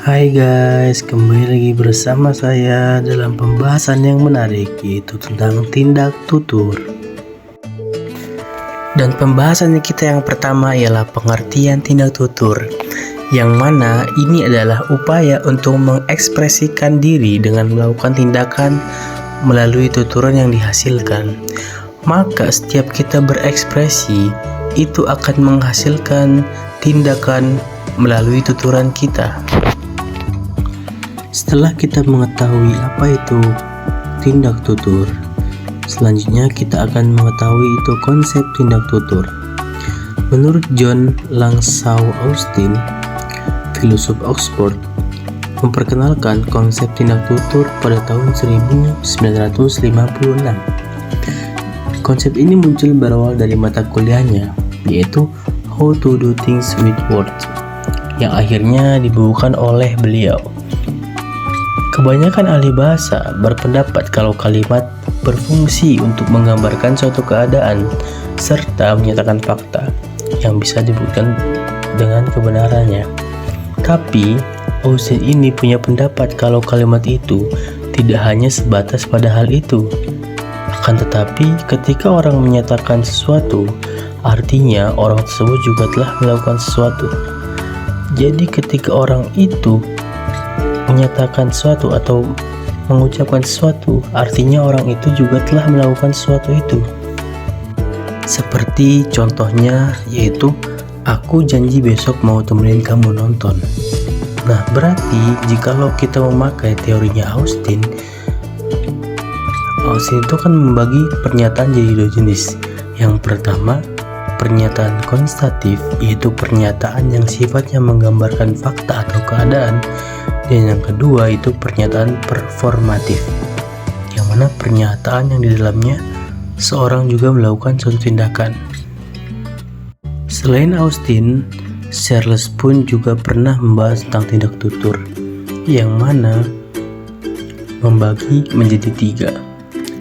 Hai guys, kembali lagi bersama saya dalam pembahasan yang menarik, yaitu tentang tindak tutur. Dan pembahasan kita yang pertama ialah pengertian tindak tutur, yang mana ini adalah upaya untuk mengekspresikan diri dengan melakukan tindakan melalui tuturan yang dihasilkan. Maka setiap kita berekspresi itu akan menghasilkan tindakan melalui tuturan kita. Setelah kita mengetahui apa itu tindak tutur, selanjutnya kita akan mengetahui itu konsep tindak tutur. Menurut John Langshaw Austin, filosof Oxford, memperkenalkan konsep tindak tutur pada tahun 1956. Konsep ini muncul berawal dari mata kuliahnya, yaitu How to Do Things with Words, yang akhirnya dibukukan oleh beliau. Kebanyakan ahli bahasa berpendapat kalau kalimat berfungsi untuk menggambarkan suatu keadaan serta menyatakan fakta yang bisa dibuktikan dengan kebenarannya. Tapi, Austin ini punya pendapat kalau kalimat itu tidak hanya sebatas pada hal itu. Akan tetapi, ketika orang menyatakan sesuatu, artinya orang tersebut juga telah melakukan sesuatu. Jadi ketika orang itu menyatakan sesuatu atau mengucapkan sesuatu, artinya orang itu juga telah melakukan sesuatu itu. Seperti contohnya yaitu, aku janji besok mau temenin kamu nonton. Nah, berarti jikalau kita memakai teorinya Austin itu kan membagi pernyataan jadi dua jenis. Yang pertama, pernyataan konstatif, yaitu pernyataan yang sifatnya menggambarkan fakta atau keadaan. Dan yang kedua itu pernyataan performatif, yang mana pernyataan yang di dalamnya seorang juga melakukan suatu tindakan. Selain Austin, Charles pun juga pernah membahas tentang tindak tutur, yang mana membagi menjadi tiga.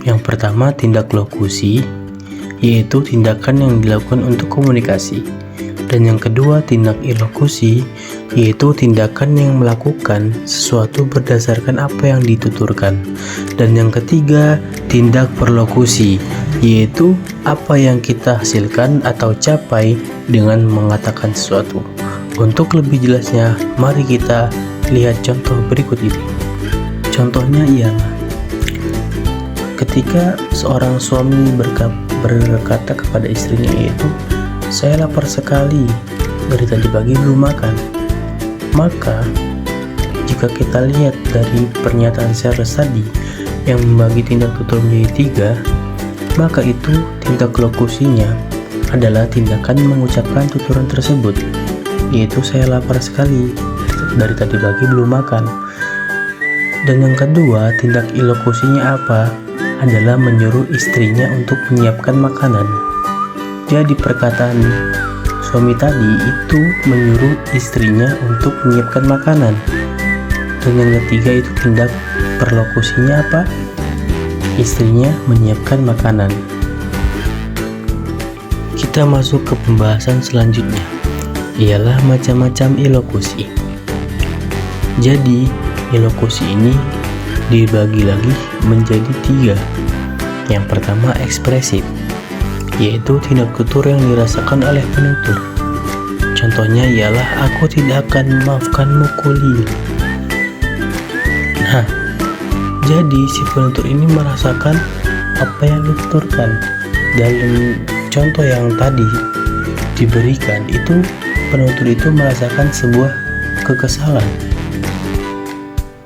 Yang pertama, tindak lokusi, yaitu tindakan yang dilakukan untuk komunikasi. Dan yang kedua, tindak ilokusi, yaitu tindakan yang melakukan sesuatu berdasarkan apa yang dituturkan. Dan yang ketiga, tindak perlokusi, yaitu apa yang kita hasilkan atau capai dengan mengatakan sesuatu. Untuk lebih jelasnya, mari kita lihat contoh berikut ini. Contohnya ialah ketika seorang suami berkata kepada istrinya, yaitu, saya lapar sekali, dari tadi pagi belum makan. Maka jika kita lihat dari pernyataan Charles tadi yang membagi tindak tutur menjadi tiga, maka itu tindak lokusinya adalah tindakan mengucapkan tuturan tersebut, yaitu saya lapar sekali, dari tadi pagi belum makan. Dan yang kedua, tindak ilokusinya apa? Adalah menyuruh istrinya untuk menyiapkan makanan. Jadi perkataan suami tadi itu menyuruh istrinya untuk menyiapkan makanan. Dan yang ketiga itu tindak perlokusinya apa? Istrinya menyiapkan makanan. Kita masuk ke pembahasan selanjutnya, ialah macam-macam ilokusi. Jadi ilokusi ini dibagi lagi menjadi tiga. Yang pertama, ekspresif, yaitu tindak tutur yang dirasakan oleh penutur. Contohnya ialah, aku tidak akan memaafkanmu Kuli. Nah, jadi si penutur ini merasakan apa yang dituturkan. Dalam contoh yang tadi diberikan itu, penutur itu merasakan sebuah kekesalan.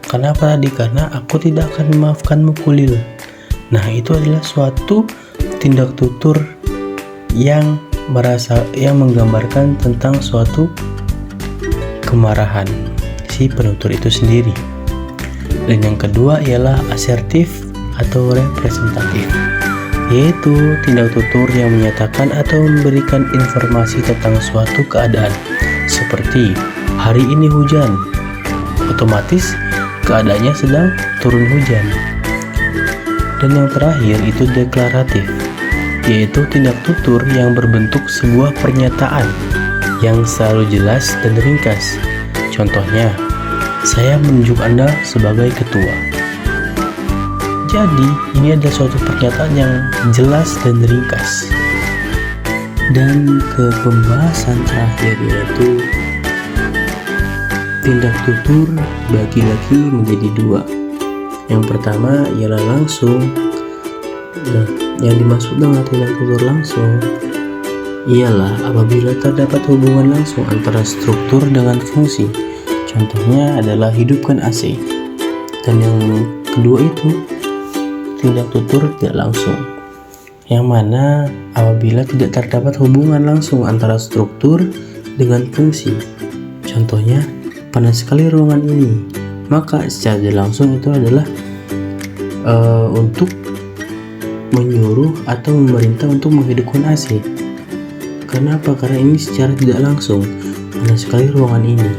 Kenapa tadi? Karena aku tidak akan memaafkanmu Kulil. Nah, itu adalah suatu tindak tutur yang menggambarkan tentang suatu kemarahan si penutur itu sendiri. Dan yang kedua ialah asertif atau representatif, yaitu tindak tutur yang menyatakan atau memberikan informasi tentang suatu keadaan. Seperti, hari ini hujan, otomatis keadaannya sedang turun hujan. Dan yang terakhir itu deklaratif, yaitu tindak tutur yang berbentuk sebuah pernyataan yang selalu jelas dan ringkas. Contohnya, saya menunjuk Anda sebagai ketua. Jadi, ini adalah suatu pernyataan yang jelas dan ringkas. Dan ke pembahasan terakhir, yaitu tindak tutur bagi laki menjadi dua. Yang pertama ialah langsung. Nah, yang dimaksud dengan tindak tutur langsung ialah apabila terdapat hubungan langsung antara struktur dengan fungsi. Contohnya adalah hidupkan AC. Dan yang kedua itu tindak tutur tidak langsung, yang mana apabila tidak terdapat hubungan langsung antara struktur dengan fungsi. Contohnya, panas sekali ruangan ini, maka secara tidak langsung itu adalah untuk menyuruh atau memerintah untuk menghidupkan AC. Kenapa? Karena ini secara tidak langsung, panas sekali ruangan ini.